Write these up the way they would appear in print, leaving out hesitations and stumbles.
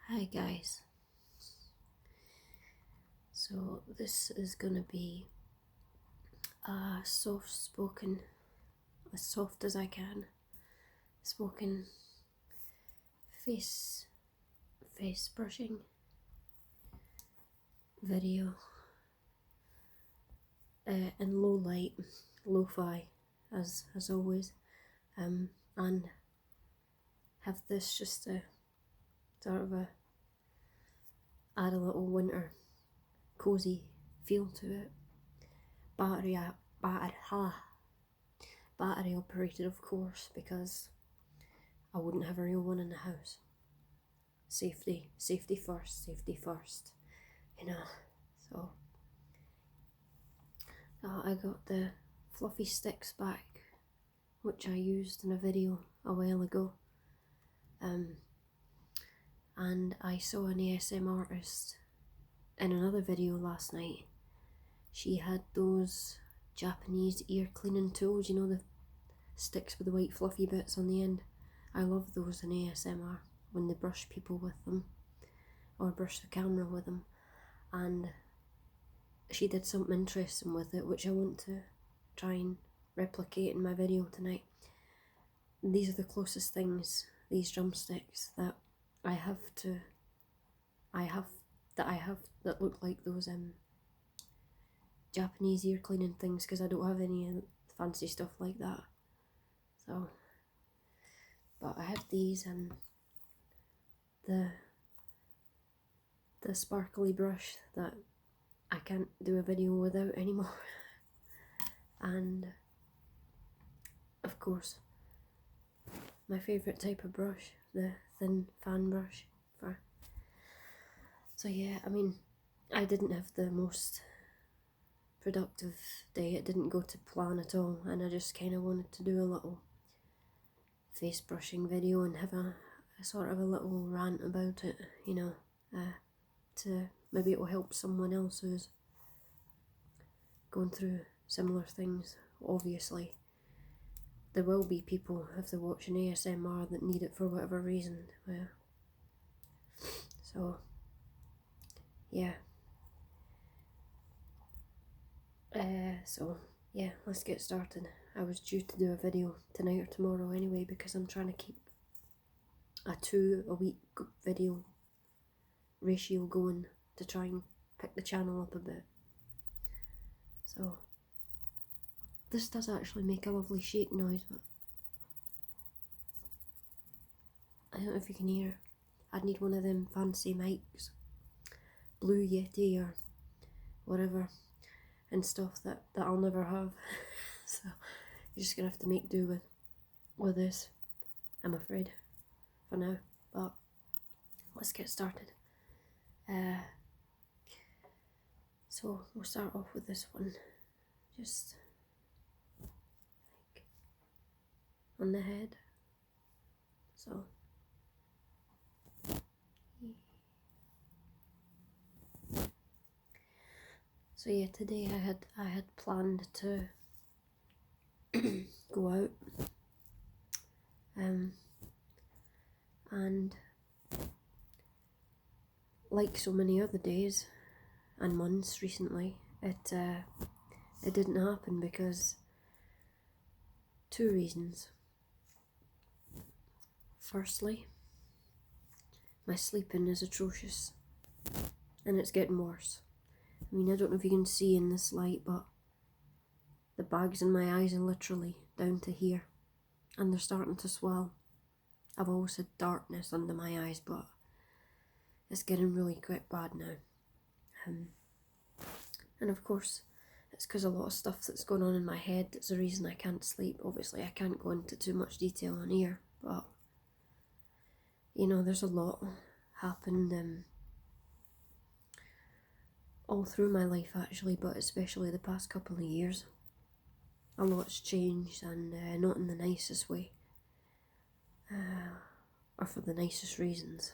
Hi guys, so this is gonna be soft spoken, as soft as I can, spoken face brushing video in low light, lo-fi as always, and have this just to sort of add a little winter cozy feel to it. Battery operated, of course, because I wouldn't have a real one in the house. Safety first, you know. So I got the fluffy sticks back, which I used in a video a while ago. And I saw an ASM artist in another video last night. She had those Japanese ear cleaning tools, you know, the sticks with the white fluffy bits on the end. I love those in ASMR when they brush people with them or brush the camera with them, and she did something interesting with it which I want to try and replicate in my video tonight. These are the closest things, these drumsticks, that I have that look like those Japanese ear cleaning things, because I don't have any fancy stuff like that. So, but I have these and the sparkly brush that I can't do a video without anymore. And of course, my favourite type of brush, the thin fan brush. So yeah, I mean, I didn't have the most productive day. It didn't go to plan at all, and I just kind of wanted to do a little face brushing video and have a sort of a little rant about it, you know, to maybe it will help someone else who's going through similar things. Obviously, there will be people, if they're watching ASMR, that need it for whatever reason. So yeah. So yeah, let's get started. I was due to do a video tonight or tomorrow anyway, because I'm trying to keep a 2 a week video ratio going to try and pick the channel up a bit. So this does actually make a lovely shake noise, but I don't know if you can hear. I'd need one of them fancy mics, Blue Yeti or whatever, and stuff that I'll never have. So you're just gonna have to make do with this, I'm afraid, for now. But let's get started. So we'll start off with this one, just like on the head. So yeah, today I had planned to go out, and like so many other days and months recently, it didn't happen because 2 reasons. Firstly, my sleeping is atrocious, and it's getting worse. I mean, I don't know if you can see in this light, but the bags in my eyes are literally down to here, and they're starting to swell. I've always had darkness under my eyes, but it's getting really quite bad now. And of course, it's because a lot of stuff that's going on in my head that's the reason I can't sleep. Obviously, I can't go into too much detail on here, but you know, there's a lot happened all through my life actually, but especially the past couple of years. A lot's changed, and not in the nicest way, or for the nicest reasons,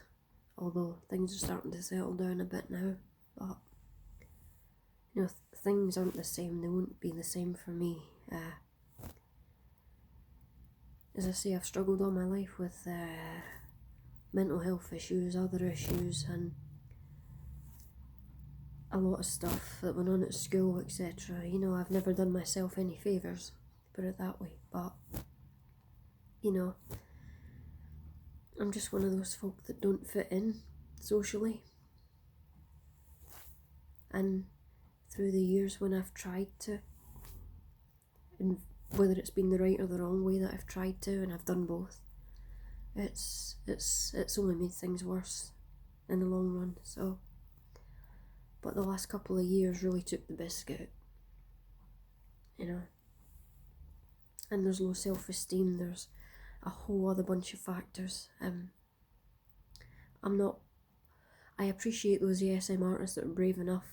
although things are starting to settle down a bit now. But you know, things aren't the same. They won't be the same for me. As I say, I've struggled all my life with mental health issues, other issues, and a lot of stuff that went on at school, etc. You know, I've never done myself any favours, put it that way, but, you know, I'm just one of those folk that don't fit in socially. And through the years when I've tried to, and whether it's been the right or the wrong way that I've tried to, and I've done both, it's only made things worse in the long run. So, but the last couple of years really took the biscuit, you know. And there's low self-esteem, there's a whole other bunch of factors. I appreciate those ASM artists that are brave enough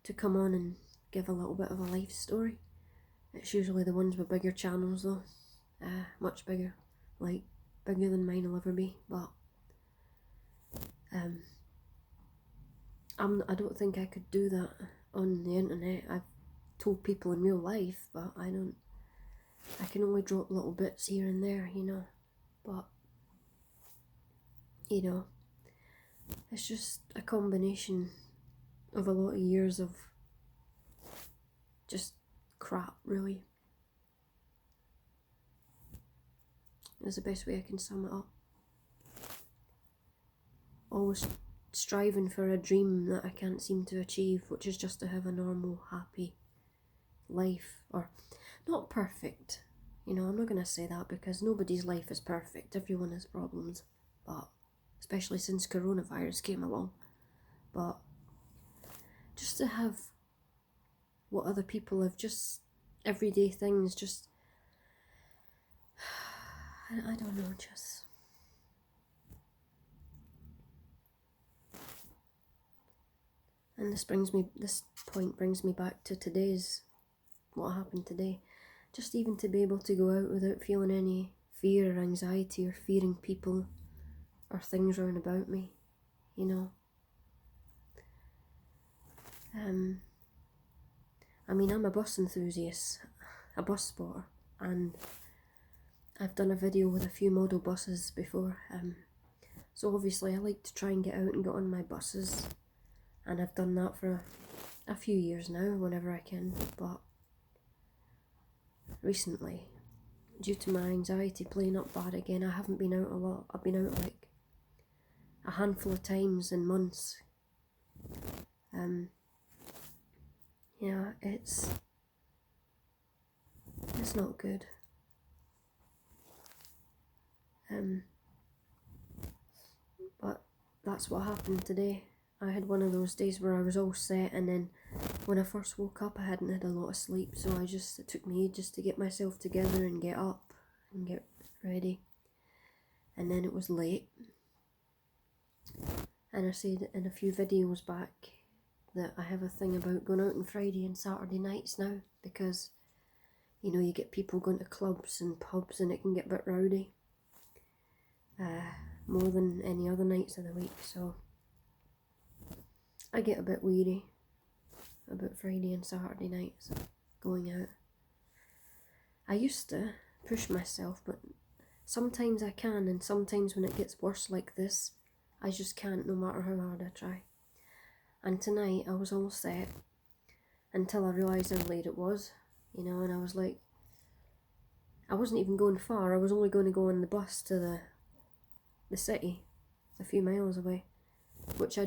to come on and give a little bit of a life story. It's usually the ones with bigger channels though, much bigger, like bigger than mine will ever be, but I don't think I could do that on the internet. I've told people in real life, but I can only drop little bits here and there, you know. But, you know, it's just a combination of a lot of years of just crap, really. Is the best way I can sum it up. Always striving for a dream that I can't seem to achieve, which is just to have a normal, happy life, or not perfect. You know, I'm not going to say that because nobody's life is perfect. Everyone has problems, but especially since coronavirus came along. But just to have what other people have, just everyday things, just I don't know, just and this point brings me back to what happened today. Just even to be able to go out without feeling any fear or anxiety or fearing people or things round about me, you know. I mean, I'm a bus enthusiast, a bus spotter, and I've done a video with a few model buses before, so obviously I like to try and get out and get on my buses, and I've done that for a few years now, whenever I can, but recently, due to my anxiety playing up bad again, I haven't been out a lot. I've been out like a handful of times in months. Yeah, it's not good. But that's what happened today. I had one of those days where I was all set, and then when I first woke up I hadn't had a lot of sleep, so it took me ages to get myself together and get up and get ready. And then it was late. And I said in a few videos back that I have a thing about going out on Friday and Saturday nights now, because, you know, you get people going to clubs and pubs and it can get a bit rowdy. More than any other nights of the week, so I get a bit weary about Friday and Saturday nights going out. I used to push myself, but sometimes I can, and sometimes when it gets worse like this, I just can't, no matter how hard I try. And tonight I was all set until I realised how late it was, you know, and I was like, I wasn't even going far, I was only going to go on the bus to the city, a few miles away, which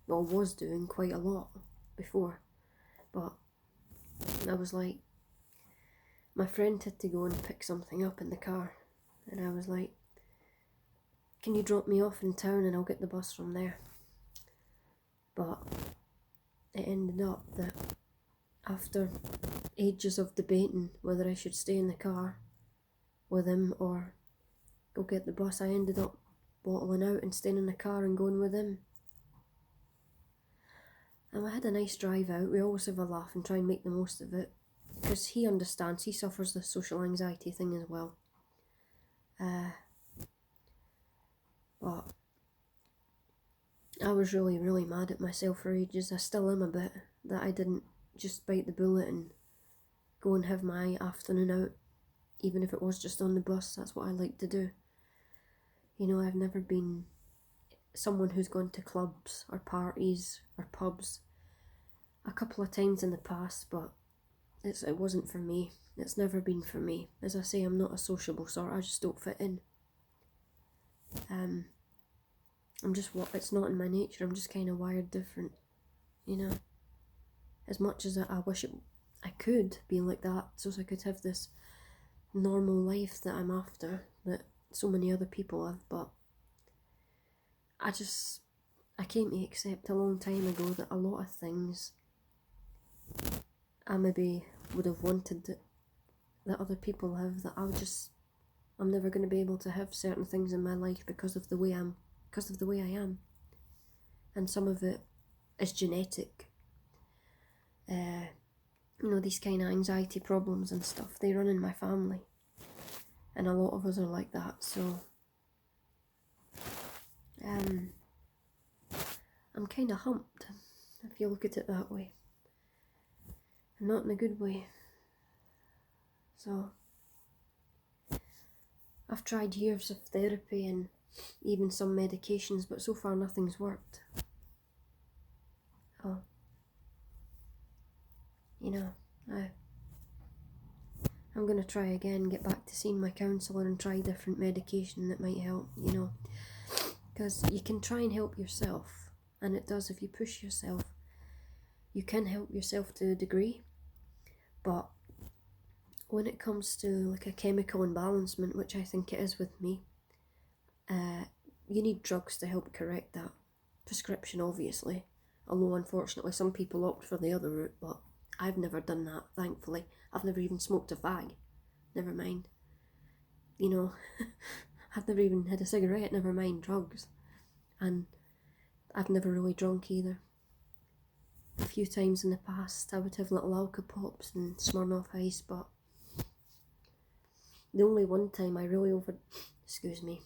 was doing quite a lot before, but I was like, my friend had to go and pick something up in the car, and I was like, can you drop me off in town and I'll get the bus from there? But it ended up that after ages of debating whether I should stay in the car with him or go get the bus, I ended up bottling out and staying in the car and going with him. And we had a nice drive out. We always have a laugh and try and make the most of it, because he understands, he suffers the social anxiety thing as well. But I was really, really mad at myself for ages. I still am a bit, that I didn't just bite the bullet and go and have my afternoon out, even if it was just on the bus. That's what I like to do. You know, I've never been someone who's gone to clubs or parties or pubs. A couple of times in the past, but it wasn't for me. It's never been for me. As I say, I'm not a sociable sort. I just don't fit in. It's not in my nature. I'm just kind of wired different, you know. As much as I wish I could be like that, so I could have this normal life that I'm after, that so many other people have, but I came to accept a long time ago that a lot of things I maybe would have wanted that other people have, that I'm never going to be able to have certain things in my life because of the way I am. And some of it is genetic. You know, these kind of anxiety problems and stuff, they run in my family. And a lot of us are like that, so I'm kind of humped, if you look at it that way. And not in a good way. So I've tried years of therapy and even some medications, but so far nothing's worked. Oh, you know, I'm going to try again, get back to seeing my counsellor and try different medication that might help, you know. Because you can try and help yourself, and it does. If you push yourself, you can help yourself to a degree. But when it comes to like a chemical imbalancement, which I think it is with me, you need drugs to help correct that. Prescription, obviously. Although, unfortunately, some people opt for the other route, but I've never done that, thankfully. I've never even smoked a fag. Never mind. You know, I've never even had a cigarette, never mind drugs. And I've never really drunk either. A few times in the past, I would have little Alka Pops and Smirnoff Ice, but the only one time I really excuse me,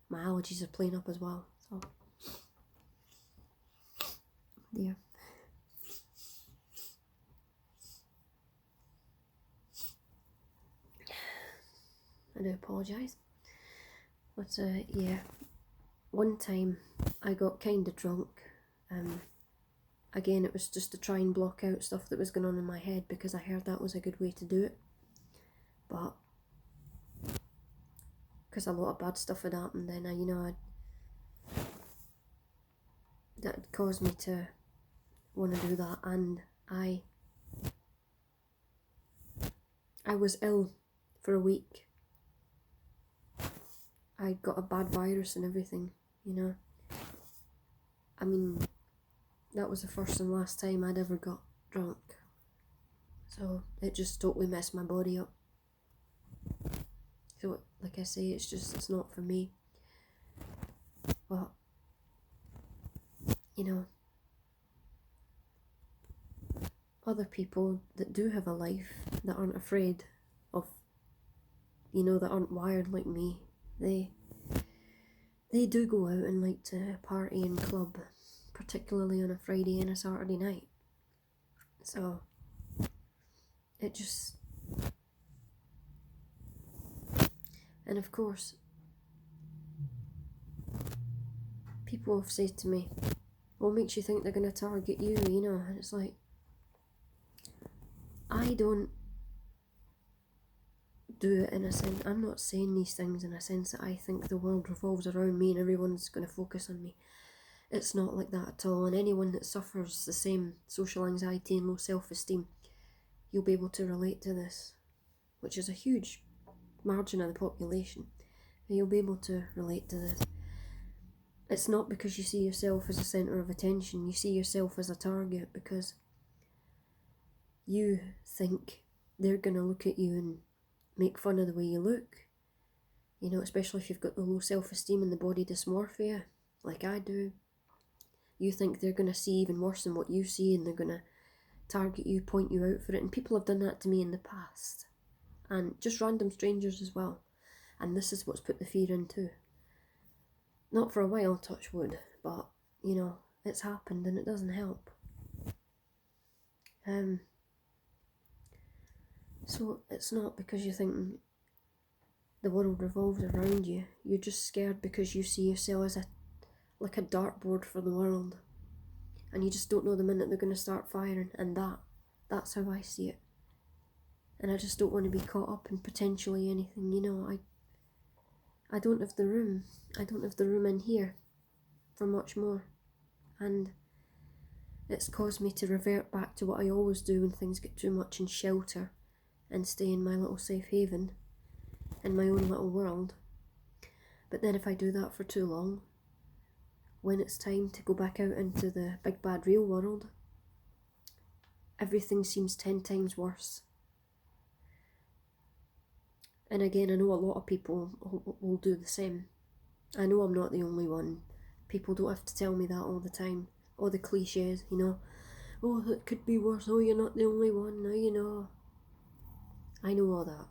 my allergies are playing up as well, so, yeah. I do apologise. But, yeah, one time I got kind of drunk. Again, it was just to try and block out stuff that was going on in my head, because I heard that was a good way to do it. But because a lot of bad stuff had happened then, that caused me to want to do that. And I was ill for a week. I got a bad virus and everything, you know. I mean, that was the first and last time I'd ever got drunk. So it just totally messed my body up. So, like I say, it's not for me. But, you know, other people that do have a life, that aren't afraid of, you know, that aren't wired like me, they do go out and like to party and club, particularly on a Friday and a Saturday night. So it just, and of course, people have said to me, what makes you think they're going to target you, you know? And it's like, I don't do it in a sense, I'm not saying these things in a sense that I think the world revolves around me and everyone's going to focus on me. It's not like that at all. And anyone that suffers the same social anxiety and low self-esteem, you'll be able to relate to this, which is a huge margin of the population. You'll be able to relate to this. It's not because you see yourself as a centre of attention, you see yourself as a target because you think they're going to look at you and make fun of the way you look, you know, especially if you've got the low self-esteem and the body dysmorphia, like I do. You think they're going to see even worse than what you see, and they're going to target you, point you out for it. And people have done that to me in the past, and just random strangers as well. And this is what's put the fear in too. Not for a while, touch wood, but, you know, it's happened and it doesn't help. So it's not because you're thinking, the world revolves around you. You're just scared because you see yourself as like a dartboard for the world, and you just don't know the minute they're going to start firing. And that's how I see it. And I just don't want to be caught up in potentially anything, you know. I don't have the room. I don't have the room in here for much more. And it's caused me to revert back to what I always do when things get too much, and shelter and stay in my little safe haven, in my own little world. But then if I do that for too long, when it's time to go back out into the big bad real world, everything seems 10 times worse. And again, I know a lot of people will do the same. I know I'm not the only one. People don't have to tell me that all the time. All the cliches, you know. Oh, it could be worse. Oh, you're not the only one. Now you know. I know all that.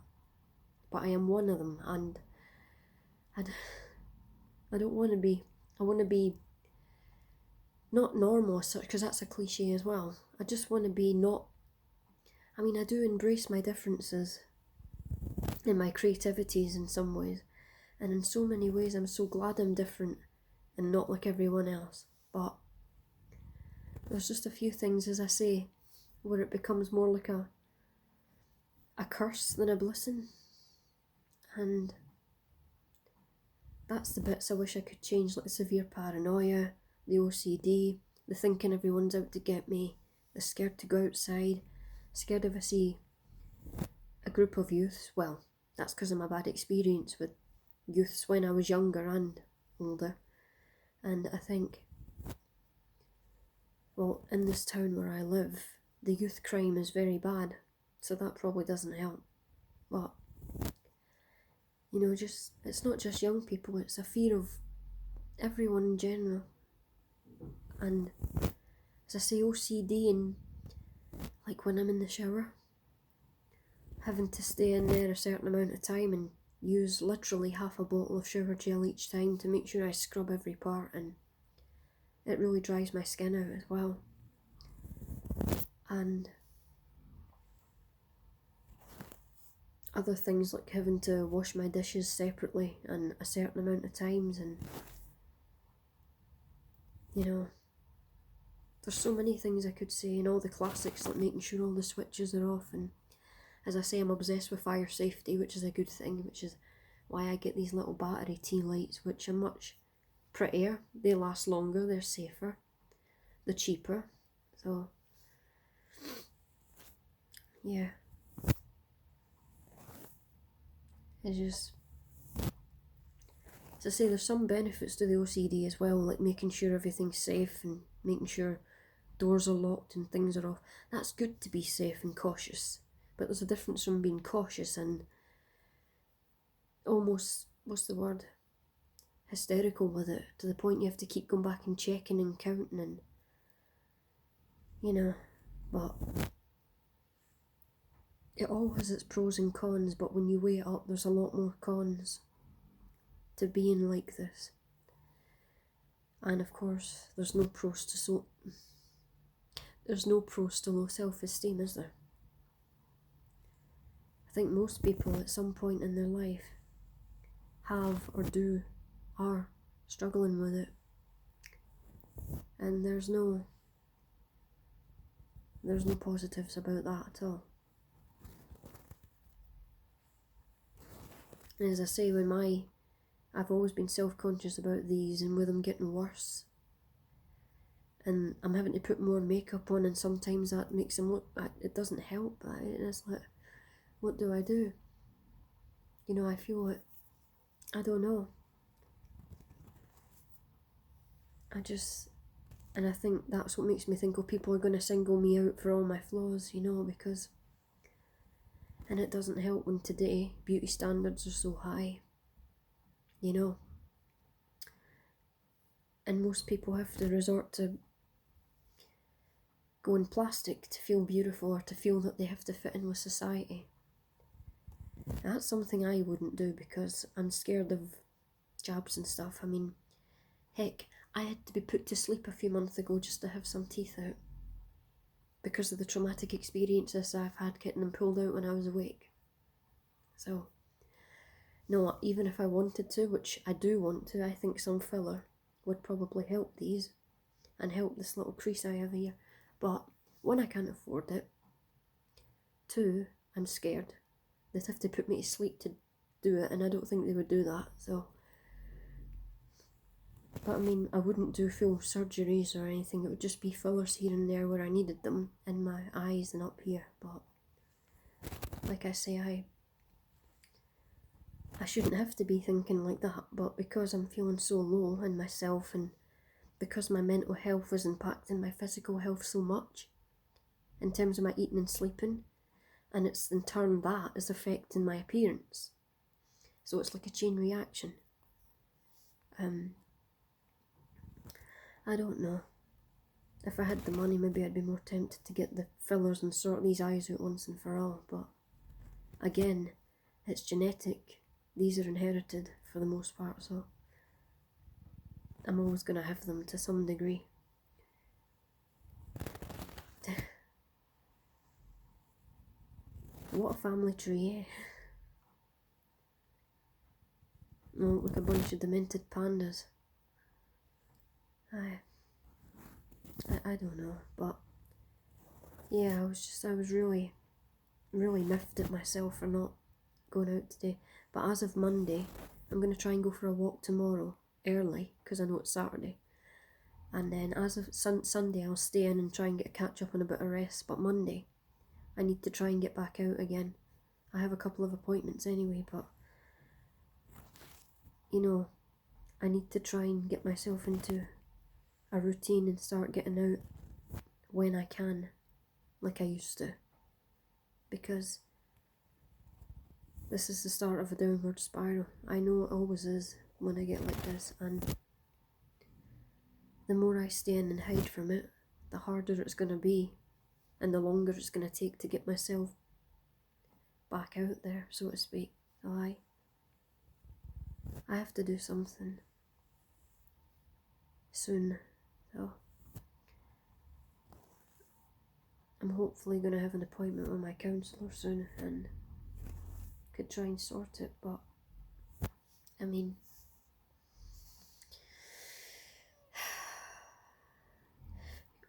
But I am one of them, and I don't want to be. I want to be not normal as such, because that's a cliche as well. I just want to be not. I mean, I do embrace my differences and my creativities in some ways, and in so many ways I'm so glad I'm different and not like everyone else. But there's just a few things, as I say, where it becomes more like a curse than a blessing. And that's the bits I wish I could change, like the severe paranoia, the OCD, the thinking everyone's out to get me, the scared to go outside, scared if I see a group of youths. Well, that's because of my bad experience with youths when I was younger and older. And I think, well, in this town where I live, the youth crime is very bad, so that probably doesn't help. But, you know, just, it's not just young people, it's a fear of everyone in general. And as I say, OCD, and like when I'm in the shower, having to stay in there a certain amount of time and use literally half a bottle of shower gel each time to make sure I scrub every part, and it really dries my skin out as well. And other things like having to wash my dishes separately and a certain amount of times, and you know, there's so many things I could say, and all the classics like making sure all the switches are off. And as I say, I'm obsessed with fire safety, which is a good thing, which is why I get these little battery tea lights, which are much prettier, they last longer, they're safer, they're cheaper. So yeah, it's just, as I say, there's some benefits to the OCD as well, like making sure everything's safe and making sure doors are locked and things are off. That's good to be safe and cautious, but there's a difference from being cautious and almost, what's the word, hysterical with it, to the point you have to keep going back and checking and counting, and you know. But it all has its pros and cons, but when you weigh it up, there's a lot more cons to being like this. And of course, there's no pros to low self-esteem, is there? I think most people at some point in their life have or are struggling with it, and there's no positives about that at all. And as I say, I've always been self-conscious about these, and with them getting worse, and I'm having to put more makeup on, and sometimes that makes them look, it doesn't help, and it's like, what do I do? You know, I feel it, I don't know. And I think that's what makes me think, oh, people are going to single me out for all my flaws, you know, because, and it doesn't help when today beauty standards are so high, you know, and most people have to resort to going plastic to feel beautiful, or to feel that they have to fit in with society. That's something I wouldn't do, because I'm scared of jabs and stuff. I mean, heck, I had to be put to sleep a few months ago just to have some teeth out, because of the traumatic experiences I've had getting them pulled out when I was awake. So, No, even if I wanted to, which I do want to, I think some filler would probably help these and help this little crease I have here. But one, I can't afford it. Two, I'm scared. They'd have to put me to sleep to do it, and I don't think they would do that, so. But I mean, I wouldn't do full surgeries or anything. It would just be fillers here and there where I needed them, in my eyes and up here. But like I say, I shouldn't have to be thinking like that, but because I'm feeling so low in myself, and because my mental health is impacting my physical health so much in terms of my eating and sleeping, and it's in turn that is affecting my appearance. So it's like a chain reaction. I don't know. If I had the money, maybe I'd be more tempted to get the fillers and sort these eyes out once and for all, but again, it's genetic. These are inherited for the most part, so I'm always going to have them to some degree. What a family tree, eh? Oh, look, a bunch of demented pandas. I don't know, but yeah, I was really miffed at myself for not going out today. But as of Monday, I'm going to try and go for a walk tomorrow, early, because I know it's Saturday. And then as of Sunday, I'll stay in and try and get a catch up on a bit of rest. But Monday, I need to try and get back out again. I have a couple of appointments anyway, but you know, I need to try and get myself into a routine and start getting out when I can, like I used to. Because this is the start of a downward spiral. I know it always is when I get like this, and the more I stay in and hide from it, the harder it's going to be, and the longer it's going to take to get myself back out there, so to speak. So I have to do something soon, so I'm hopefully going to have an appointment with my counsellor soon and could try and sort it, but I mean,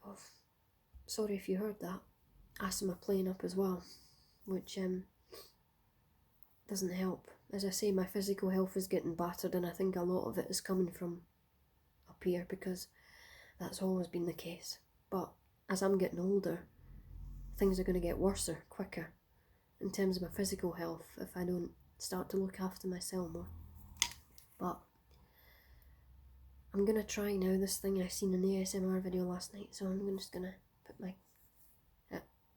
oh, sorry if you heard that. Asthma playing up as well, which doesn't help. As I say, my physical health is getting battered, and I think a lot of it is coming from up here because that's always been the case. But as I'm getting older, things are going to get worse quicker in terms of my physical health if I don't start to look after myself more. But I'm going to try now this thing I seen in the ASMR video last night, so I'm just going to put my...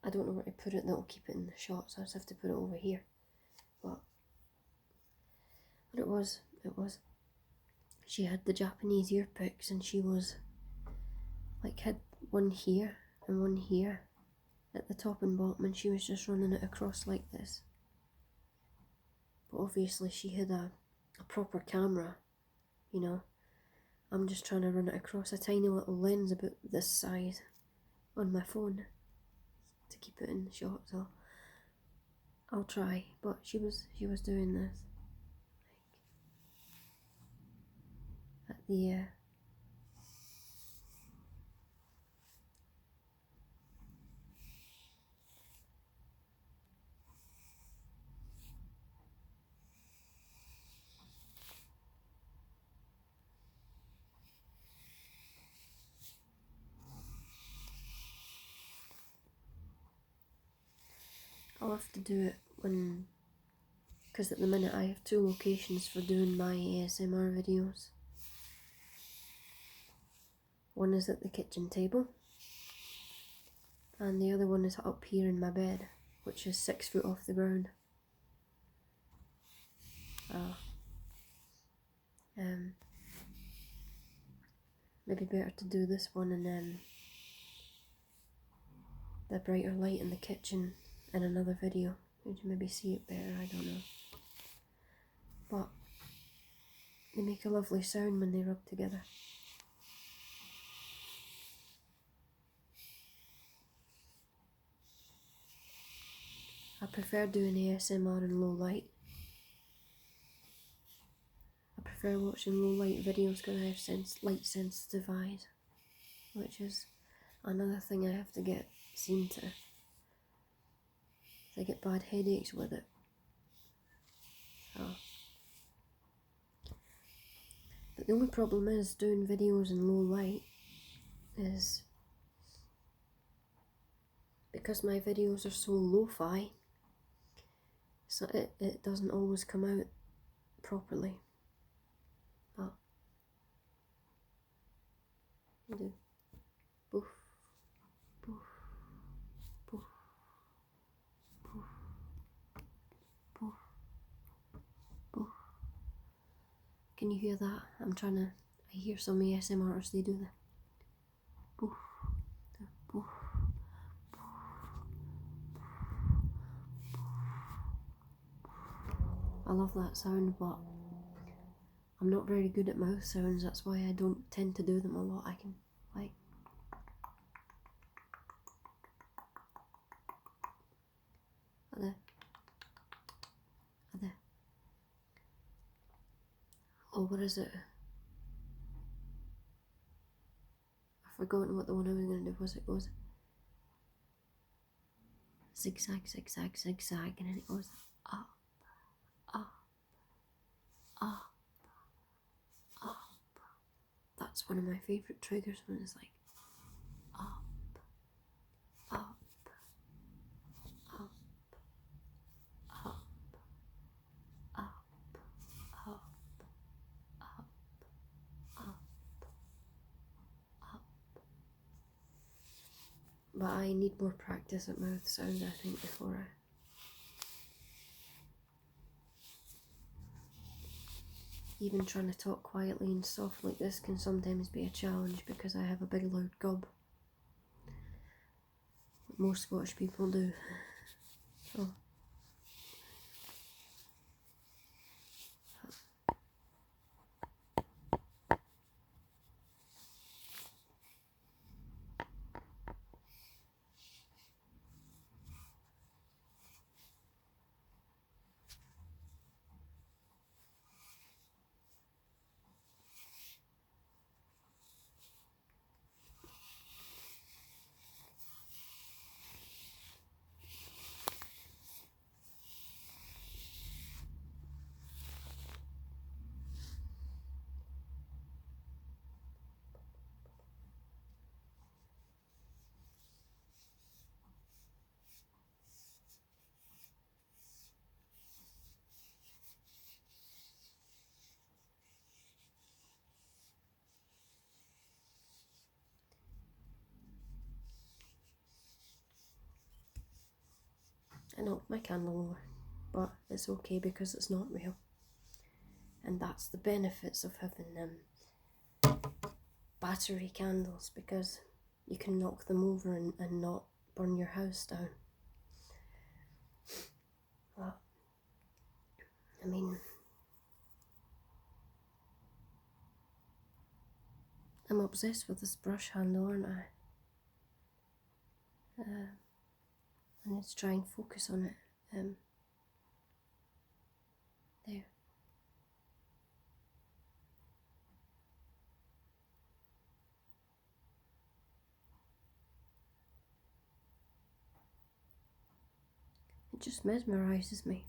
I don't know where to put it that'll keep it in the shot, so I just have to put it over here. But what it was, she had the Japanese ear picks, and she was like, had one here and one here at the top and bottom, and she was just running it across like this. But obviously she had a proper camera, you know. I'm just trying to run it across a tiny little lens about this size on my phone to keep it in the shot, so I'll try. But she was doing this like at the I'll have to do it when, because at the minute I have two locations for doing my ASMR videos. One is at the kitchen table, and the other one is up here in my bed, which is 6 foot off the ground. Maybe better to do this one and then the brighter light in the kitchen in another video. You can maybe see it better, I don't know. But they make a lovely sound when they rub together. I prefer doing ASMR in low light. prefer watching low light videos because I have light sensitive eyes, which is another thing I have to get seen to. I get bad headaches with it. So. But the only problem is doing videos in low light is because my videos are so lo-fi, so it doesn't always come out properly. But I do boof, boof, boof, boof, boof, boof. Can you hear that? I hear some ASMR artists, they do the boof, the boof. I love that sound, but I'm not very good at mouth sounds, that's why I don't tend to do them a lot. I can, like, oh, what is it? I've forgotten what the one I was going to do was. It goes zigzag, zigzag, zigzag, and then it goes up, up, up, up. That's one of my favourite triggers, when it's like up, up, up, up, up, up, up, up, up. But I need more practice at mouth sounds, I think, before I... Even trying to talk quietly and soft like this can sometimes be a challenge because I have a big loud gob. Most Scottish people do. So. I knocked my candle over, but it's okay because it's not real. And that's the benefits of having battery candles, because you can knock them over and not burn your house down. But, I mean, I'm obsessed with this brush handle, aren't I? I need to try and focus on it. There. It just mesmerises me.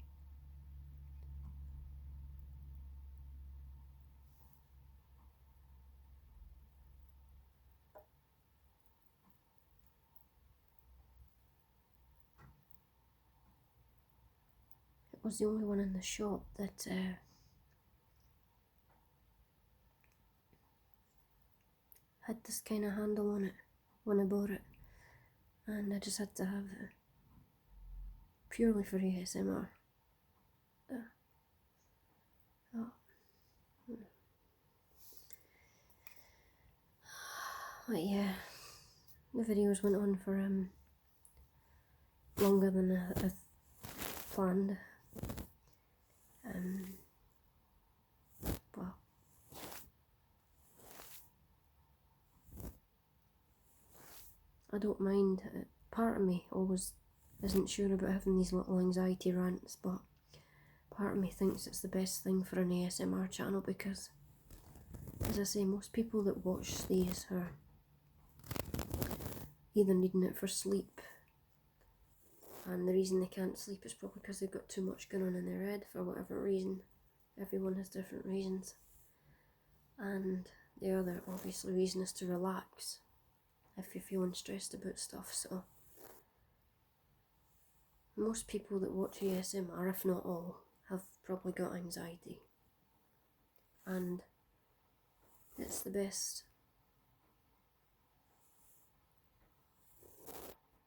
It was the only one in the shop that had this kind of handle on it when I bought it, and I just had to have it purely for ASMR. Oh. But yeah, the videos went on for longer than I planned. Well, I don't mind. Part of me always isn't sure about having these little anxiety rants, but part of me thinks it's the best thing for an ASMR channel because, as I say, most people that watch these are either needing it for sleep, and the reason they can't sleep is probably because they've got too much going on in their head for whatever reason. Everyone has different reasons. And the other, obviously, reason is to relax if you're feeling stressed about stuff. So most people that watch ASMR, if not all, have probably got anxiety. And it's the best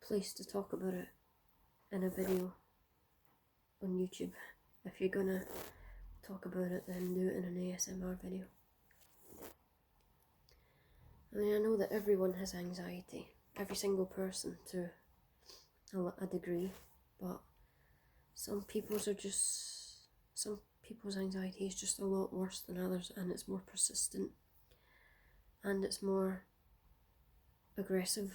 place to talk about it in a video on YouTube. If you're gonna talk about it, then do it in an ASMR video. I mean, I know that everyone has anxiety, every single person to a degree, but some people's anxiety is just a lot worse than others, and it's more persistent and it's more aggressive.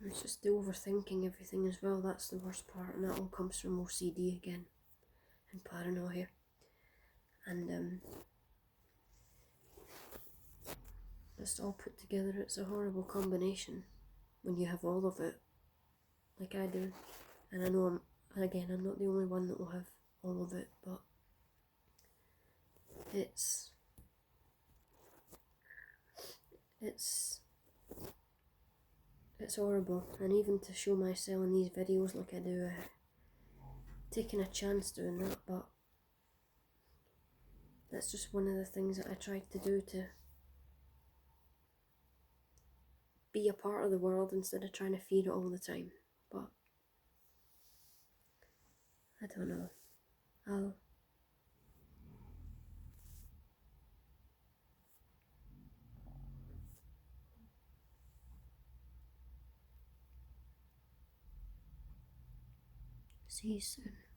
And it's just the overthinking everything as well. That's the worst part, and that all comes from OCD again and paranoia. And just all put together, it's a horrible combination when you have all of it, like I do. And I know I'm not the only one that will have all of it, but it's horrible. And even to show myself in these videos like I do, taking a chance doing that, but that's just one of the things that I tried to do, to be a part of the world instead of trying to feed it all the time. But I don't know. I'll see you soon.